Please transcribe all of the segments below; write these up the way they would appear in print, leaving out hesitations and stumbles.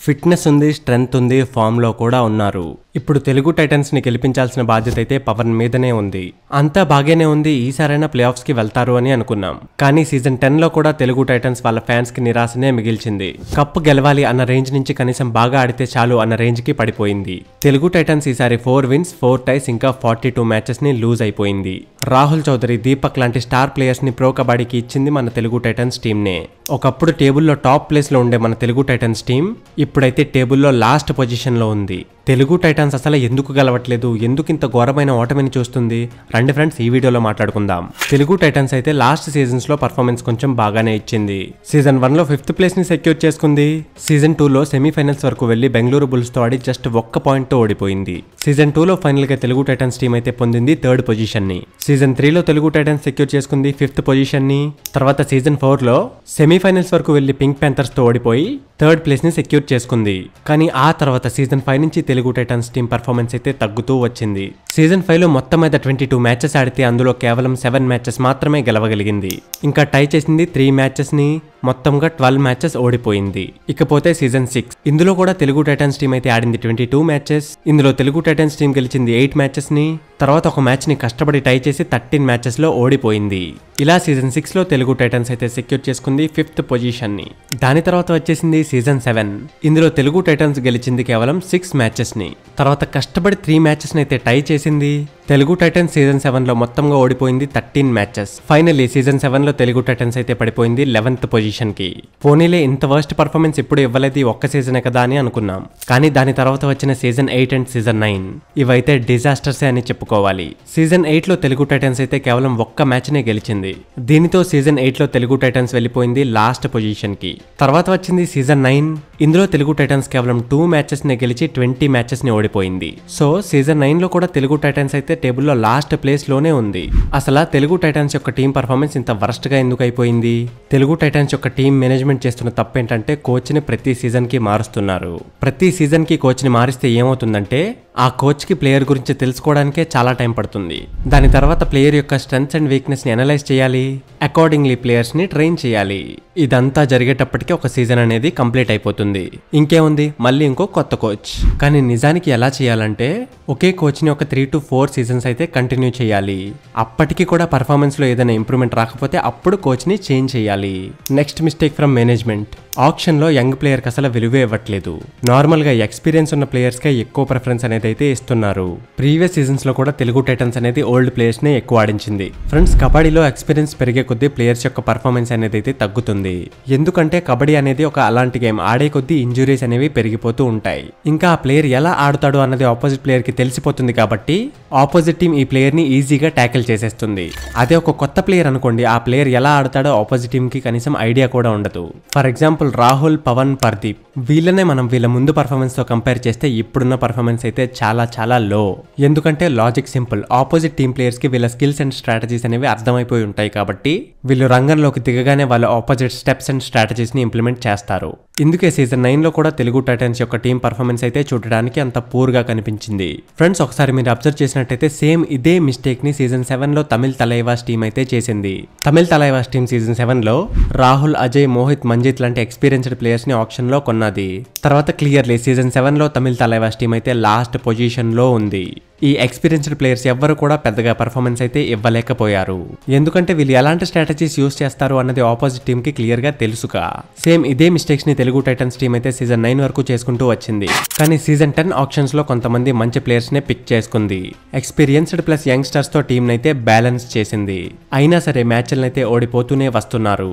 Fitness ఉంది, strength ఉంది, form లో కూడా ఉన్నారు. ఇప్పుడు తెలుగు టైటన్స్ ని గెలిపించాల్సిన బాధ్యత అయితే పవన్ మీదనే ఉంది. అంతా బాగానే ఉంది, ఈసారైనా ప్లే ఆఫ్స్ కి వెళ్తారు అని అనుకున్నాం. కానీ సీజన్ 10 లో కూడా తెలుగు టైటన్స్ వాళ్ళ ఫ్యాన్స్ కి నిరాశనే మిగిల్చింది. కప్పు గెలవాలి అన్న రేంజ్ నుంచి కనీసం బాగా ఆడితే చాలు అన్న రేంజ్ కి పడిపోయింది. తెలుగు టైటన్స్ ఈసారి 4 విన్స్ 4 టైస్ ఇంకా 42 మ్యాచెస్ ని లూజ్ అయిపోయింది. రాహుల్ చౌదరి, దీపక్ లాంటి స్టార్ ప్లేయర్స్ ని ప్రో కబడ్డీకి ఇచ్చింది మన తెలుగు టైటన్స్ టీమ్ నే. ఒకప్పుడు టేబుల్లో టాప్ ప్లేస్ లో ఉండే మన తెలుగు టైటన్స్ టీం ఇప్పుడైతే టేబుల్లో లాస్ట్ పొజిషన్ లో ఉంది. తెలుగు టైటన్స్ అసలు ఎందుకు గెలవట్లేదు, ఎందుకు ఇంత ఘోరమైన ఓటమిని చూస్తుంది? రండి ఫ్రెండ్స్, ఈ వీడియోలో మాట్లాడుకుందాం. తెలుగు టైటన్స్ అయితే లాస్ట్ సీజన్స్ లో పర్ఫార్మెన్స్ కొంచెం బాగానే ఇచ్చింది. సీజన్ 1 లో 5th ప్లేస్ ని సెక్యూర్ చేసుకుంది. సీజన్ 2 లో సెమీఫైనల్స్ వరకు వెళ్లి బెంగళూరు బుల్స్ తో ఆడి జస్ట్ 1 పాయింట్ తో ఓడిపోయింది. సీజన్ 2 లో ఫైనల్ గా తెలుగు టైటన్స్ టీం అయితే పొందింది 3rd పొజిషన్ ని. సీజన్ 3 లో తెలుగు టైటన్స్ సెక్యూర్ చేసుకుంది 5th పొజిషన్ ని. తర్వాత సీజన్ 4 లో సెమీఫైనల్స్ వరకు వెళ్లి పింక్ ప్యాంథర్స్ తో ఓడిపోయి 3rd ప్లేస్ ని సెక్యూర్ చేసుకుంది. కానీ ఆ తర్వాత సీజన్ 5 నుంచి తెలుగు టైటన్స్ టీం పర్ఫార్మెన్స్ అయితే తగ్గుతూ వచ్చింది. సీజన్ 5 లో మొత్తం మీద 22 మ్యాచెస్ ఆడితే అందులో కేవలం 7 మ్యాచెస్ మాత్రమే గెలవగలిగింది. ఇంకా టై చేసింది 3 మ్యాచెస్ ని. మొత్తంగా 12 మ్యాచెస్ ఓడిపోయింది. ఇకపోతే సీజన్ 6, ఇందులో కూడా తెలుగు టైటన్స్ టీం అయితే ఆడింది 22 మ్యాచెస్. ఇందులో తెలుగు టైటన్స్ టీం గెలిచింది 8 మ్యాచెస్ ని. తర్వాత ఒక మ్యాచ్ ని కష్టపడి టై చేసి 13 మ్యాచెస్ లో ఓడిపోయింది. ఇలా సీజన్ 6 లో తెలుగు టైటన్స్ అయితే సెక్యూర్ చేసుకుంది 5th పొజిషన్ ని. దాని తర్వాత వచ్చేసింది సీజన్ 7. ఇందులో తెలుగు టైటన్స్ గెలిచింది కేవలం 6 మ్యాచెస్ ని. తర్వాత కష్టపడి 3 మ్యాచెస్ ని అయితే టై చేసింది. తెలుగు టైటన్స్ సీజన్ 7 లో మొత్తంగా ఓడిపోయింది 13 మ్యాచెస్. ఫైనల్లీ సీజన్ 7 లో తెలుగు టైటన్స్ అయితే పడిపోయింది 11th పొజిషన్ కి. పోనీలే, ఇంత వర్స్ట్ పర్ఫార్మెన్స్ ఇప్పుడు ఇవ్వలేదు, ఒక్క సీజనే కదా అని అనుకున్నాం. కానీ దాని తర్వాత వచ్చిన సీజన్ 8 అండ్ సీజన్ 9 ఇవైతే డిజాస్టర్సే అని చెప్పుకోవాలి. సీజన్ 8 లో తెలుగు టైటన్స్ అయితే కేవలం 1 మ్యాచ్ నే గెలిచింది. దీనితో సీజన్ 8 లో తెలుగు టైటన్స్ వెళ్లిపోయింది లాస్ట్ పొజిషన్ కి. తర్వాత వచ్చింది సీజన్ 9. ఇందులో తెలుగు టైటన్స్ కేవలం 2 మ్యాచెస్ ని గెలిచి 20 మ్యాచెస్ ని ఓడిపోయింది. సో సీజన్ 9 లో కూడా తెలుగు టైటన్స్ అయితే టేబుల్లో లాస్ట్ ప్లేస్ లోనే ఉంది. అసలు తెలుగు టైటన్స్ యొక్క టీం పర్ఫార్మెన్స్ ఇంత వరస్ట్ గా ఎందుకు అయిపోయింది? తెలుగు టైటన్స్ యొక్క టీం మేనేజ్మెంట్ చేస్తున్న తప్పు ఏంటంటే కోచ్ ని ప్రతి సీజన్ కి మారుస్తున్నారు. ప్రతి సీజన్ కి కోచ్ ని మారిస్తే ఏమవుతుందంటే ఆ కోచ్ కి ప్లేయర్ గురించి తెలుసుకోవడానికే చాలా టైం పడుతుంది. దాని తర్వాత ప్లేయర్ యొక్క స్ట్రెంగ్త్స్ అండ్ వీక్నెస్ ని అనలైజ్ చేయాలి, అకార్డింగ్లీ ప్లేయర్స్ ని ట్రైన్ చేయాలి. ఇదంతా జరిగేటప్పటికి ఒక సీజన్ అనేది కంప్లీట్ అయిపోతుంది. ఇంకేముంది, మళ్ళీ ఇంకో కొత్త కోచ్. కానీ నిజానికి ఎలా చేయాలంటే ఒకే కోచ్ ని ఒక 3 to 4 సీజన్స్ అయితే కంటిన్యూ చేయాలి. అప్పటికి కూడా పర్ఫార్మెన్స్ లో ఏదైనా ఇంప్రూవ్మెంట్ రాకపోతే అప్పుడు కోచ్ ని చేంజ్ చేయాలి. Next mistake from management. Option లో యంగ్ ప్లేయర్ కి అసలు విలువే ఇవ్వట్లేదు. నార్మల్ గా ఎక్స్పీరియన్స్ ఉన్న ప్లేయర్స్ కే ఎక్కువ ప్రిఫరెన్స్ అనేది అయితే ఇస్తున్నారు. ప్రీవియస్ సీజన్స్ లో కూడా తెలుగు టైటన్స్ అనేది ఓల్డ్ ప్లేయర్స్ నే ఎక్కువ ఆడించింది. ఫ్రెండ్స్, కబడ్డీలో ఎక్స్పీరియన్స్ పెరిగే కొద్దీ ప్లేయర్స్ యొక్క పర్ఫార్మెన్స్ అనేది అయితే తగ్గుతుంది. ఎందుకంటే కబడ్డీ అనేది ఒక అలాంటి గేమ్. ఆడే కొద్దీ ఇంజురీస్ అనేవి పెరిగిపోతూ ఉంటాయి. ఇంకా ఆ ప్లేయర్ ఎలా ఆడుతాడు అన్నది ఆపోజిట్ ప్లేయర్ కి తెలిసిపోతుంది కాబట్టి ఆపోజిట్ టీం ఈ ప్లేయర్ ని ఈజీగా ట్యాకిల్ చేసేస్తుంది. అదే ఒక కొత్త ప్లేయర్ అనుకోండి, ఆ ప్లేయర్ ఎలా ఆడతాడో ఆపోజిట్ టీం కి కనీసం ఐడియా కూడా ఉండదు. ఫర్ ఎగ్జాంపుల్ రాహుల్, పవన్, పర్దీప్ వీళ్ళనే మనం వీళ్ళ ముందు పర్ఫార్మెన్స్ తో కంపేర్ చేస్తే ఇప్పుడున్న పర్ఫార్మెన్స్ అయితే చాలా చాలా లో. ఎందుకంటే logic simple, opposite team players కి వీళ్ళ స్కిల్స్ అండ్ స్ట్రాటజీస్ అనేవి అర్థమైపోయి ఉంటాయి కాబట్టి వీళ్ళు రంగంలోకి దిగగానే వాళ్ళ ఆపోజిట్ స్టెప్స్ అండ్ స్ట్రాటజీస్ ని ఇంప్లిమెంట్ చేస్తారు. ఇందుకే సీజన్ 9 లో కూడా తెలుగు టైటన్స్ యొక్క టీం పర్ఫార్మెన్స్ అయితే చూడడానికి అంత పూర్ గా కనిపించింది. ఫ్రెండ్స్, ఒకసారి మీరు అబ్జర్వ్ చేసినట్టయితే సేమ్ ఇదే మిస్టేక్ ని సీజన్ 7 లో తమిళ్ తలైవాస్ టీం అయితే చేసింది. తమిళ్ తలైవాస్ టీం సీజన్ 7 లో రాహుల్, అజయ్, మోహిత్, మంజిత్ లాంటి ఎక్స్పీరియన్స్డ్ ప్లేయర్స్ ని ఆప్షన్ లో కొన్నది. తర్వాత క్లియర్లీ సీజన్ 7 లో తమిళ్ తలైవాస్ టీం అయితే లాస్ట్ పొజిషన్ లో ఉంది. ఈ ఎక్స్పీరియన్స్డ్ ప్లేయర్స్ ఎవ్వరు కూడా పెద్దగా పర్ఫార్మెన్స్ అయితే ఇవ్వలేకపోయారు. ఎందుకంటే వీళ్ళు ఎలాంటి స్ట్రాటజీస్ యూస్ చేస్తారు అన్నది ఆపోజిట్ టీం కి క్లియర్ గా తెలుసుగా. సేమ్ ఇదే మిస్టేక్స్ ని తెలుగు టైటన్స్ టీం అయితే సీజన్ 9 వరకు చేసుకుంటూ వచ్చింది. కానీ సీజన్ 10 ఆప్షన్స్ లో కొంతమంది మంచి ప్లేయర్స్ నే పిక్ చేసుకుంది. ఎక్స్పీరియన్స్డ్ ప్లస్ యంగ్స్టర్స్ తో టీం అయితే బ్యాలెన్స్ చేసింది. అయినా సరే మ్యాచ్లను అయితే ఓడిపోతూనే వస్తున్నారు.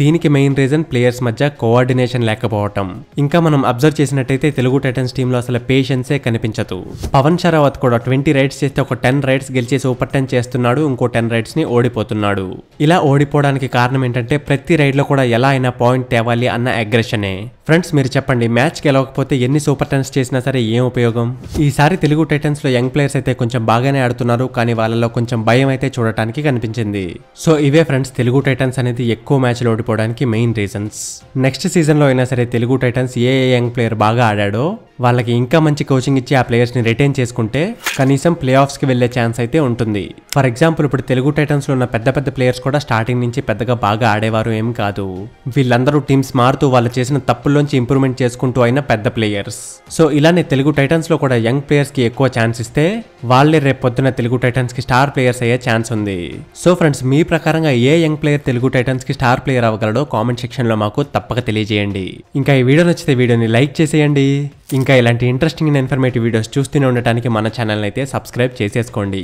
దీనికి మెయిన్ రీజన్ ప్లేయర్స్ మధ్య కోఆర్డినేషన్ లేకపోవటం. ఇంకా మనం అబ్జర్వ్ చేసినట్టయితే తెలుగు టైటన్స్ టీంలో అసలు పేషెన్సే కనిపించదు. పవన్ షరావత్ కూడా 20 రైడ్స్ చేస్తే ఒక 10 రైడ్స్ గెలిచి సూపర్ 10 చేస్తున్నాడు, ఇంకో 10 రైడ్స్ ని ఓడిపోతున్నాడు. ఇలా ఓడిపోవడానికి కారణం ఏంటంటే ప్రతి రైడ్ లో కూడా ఎలా అయినా పాయింట్ తేవాలి అన్న అగ్రెషనే. ఫ్రెండ్స్, మీరు చెప్పండి, మ్యాచ్ గెలవకపోతే ఎన్ని సూపర్ 10s చేసినా సరే ఏం ఉపయోగం? ఈసారి తెలుగు టైటన్స్ లో యంగ్ ప్లేయర్స్ అయితే కొంచెం బాగానే ఆడుతున్నారు, కానీ వాళ్ళలో కొంచెం భయం అయితే చూడటానికి కనిపించింది. సో ఇవే ఫ్రెండ్స్ తెలుగు టైటన్స్ అనేది ఎక్కువ మ్యాచ్లు ఓడిపోవడానికి మెయిన్ రీజన్స్. నెక్స్ట్ సీజన్ లో అయినా సరే తెలుగు టైటన్స్ ఏ యంగ్ ప్లేయర్ బాగా ఆడాడో వాళ్ళకి ఇంకా మంచి కోచింగ్ ఇచ్చి ఆ ప్లేయర్స్ ని రిటైన్ చేసుకుంటే కనీసం ప్లే ఆఫ్స్ కి వెళ్లే ఛాన్స్ అయితే ఉంటుంది. ఫర్ ఎగ్జాంపుల్ ఇప్పుడు తెలుగు టైటన్స్ లో ఉన్న పెద్ద పెద్ద ప్లేయర్స్ కూడా స్టార్టింగ్ నుంచి పెద్దగా బాగా ఆడేవారు ఏం కాదు. వీళ్ళందరూ టీమ్స్ మారుతూ వాళ్ళు చేసిన తప్పుల తప్పుల్లోంచి ఇంప్రూవ్మెంట్ చేసుకుంటూ అయిన పెద్ద ప్లేయర్స్. సో ఇలానే తెలుగు టైటన్స్ లో కూడా యంగ్ ప్లేయర్స్ కి ఎక్కువ ఛాన్స్ ఇస్తే వాళ్ళే రేపు పొద్దున తెలుగు టైటన్స్ కి స్టార్ ప్లేయర్స్ అయ్యే ఛాన్స్ ఉంది. సో ఫ్రెండ్స్, మీ ప్రకారంగా ఏ యంగ్ ప్లేయర్ తెలుగు టైటన్స్ కి స్టార్ ప్లేయర్ అవ్వగలడో కామెంట్ సెక్షన్ లో మాకు తప్పక తెలియజేయండి. ఇంకా ఈ వీడియో నచ్చితే వీడియోని లైక్ చేసేయండి. ఇంకా ఇలాంటి ఇంట్రెస్టింగ్ అండ్ ఇన్ఫర్మేటివ్ వీడియోస్ చూస్తూనే ఉండటానికి మన ఛానల్ అయితే సబ్స్క్రైబ్ చేసేసుకోండి.